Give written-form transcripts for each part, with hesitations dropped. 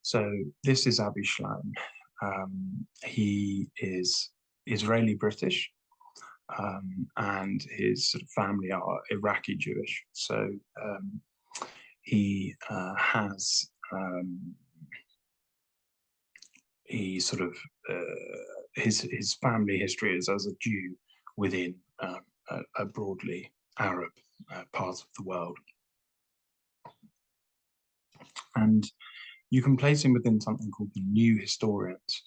So this is Avi Schleim. He is Israeli-British, and his sort of family are Iraqi Jewish. So he has he sort of his family history is as a Jew within a broadly Arab part of the world, and you can place him within something called the New Historians,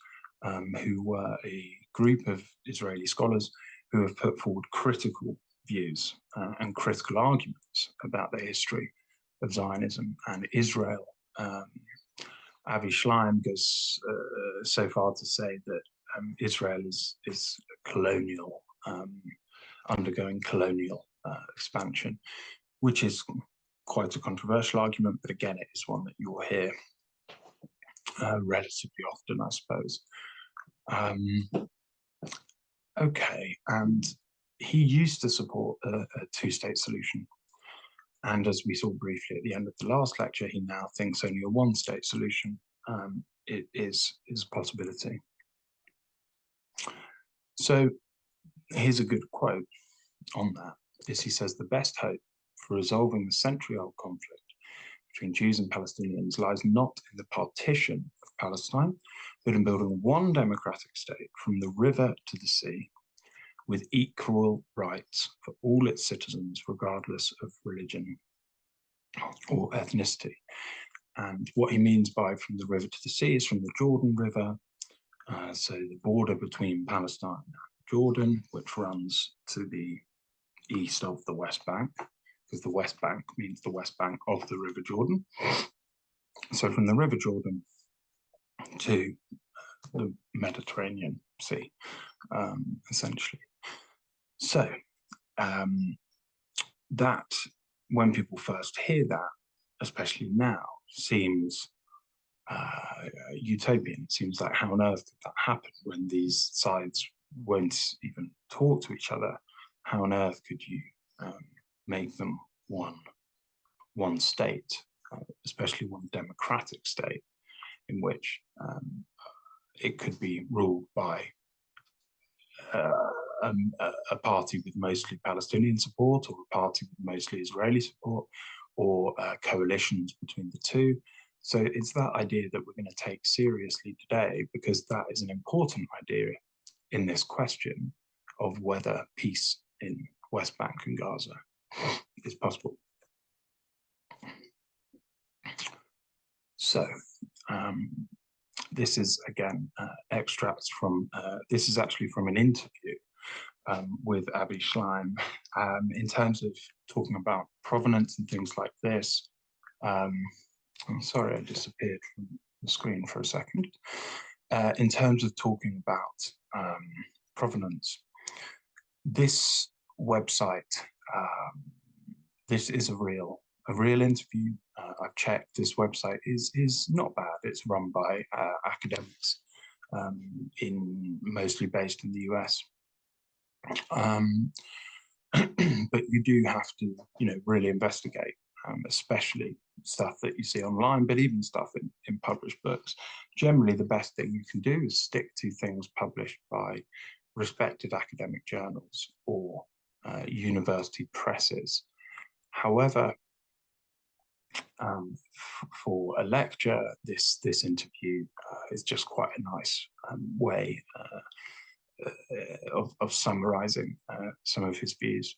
who were a group of Israeli scholars who have put forward critical views and critical arguments about the history of Zionism and Israel. Avi Schleim goes so far to say that Israel is colonial, undergoing colonial expansion, which is quite a controversial argument, but again, it is one that you'll hear relatively often, I suppose. Okay, and he used to support a two-state solution. And as we saw briefly at the end of the last lecture, he now thinks only a one-state solution it is a possibility. So here's a good quote on that. He says, "The best hope for resolving the century-old conflict between Jews and Palestinians lies not in the partition of Palestine, but in building one democratic state from the river to the sea, with equal rights for all its citizens, regardless of religion or ethnicity." And what he means by from the river to the sea is from the Jordan River, so the border between Palestine and Jordan, which runs to the east of the West Bank, because the West Bank means the West Bank of the River Jordan. So from the River Jordan to the Mediterranean Sea, essentially. So that, when people first hear that, especially now, seems utopian. It seems like, how on earth did that happen when these sides won't even talk to each other? How on earth could you make them one state, especially one democratic state, in which it could be ruled by a party with mostly Palestinian support, or a party with mostly Israeli support, or coalitions between the two. So it's that idea that we're going to take seriously today, because that is an important idea in this question of whether peace in West Bank and Gaza is possible. So this is, again, extracts from, this is actually from an interview with Avi Schleim, in terms of talking about provenance and things like this. I'm sorry, I disappeared from the screen for a second. In terms of talking about provenance, this website, this is a real interview. I've checked. This website is not bad. It's run by academics, mostly based in the US. But you do have to, really investigate, especially stuff that you see online, but even stuff in published books. Generally, the best thing you can do is stick to things published by respected academic journals or university presses. However, for a lecture, this interview is just quite a nice way of summarizing some of his views.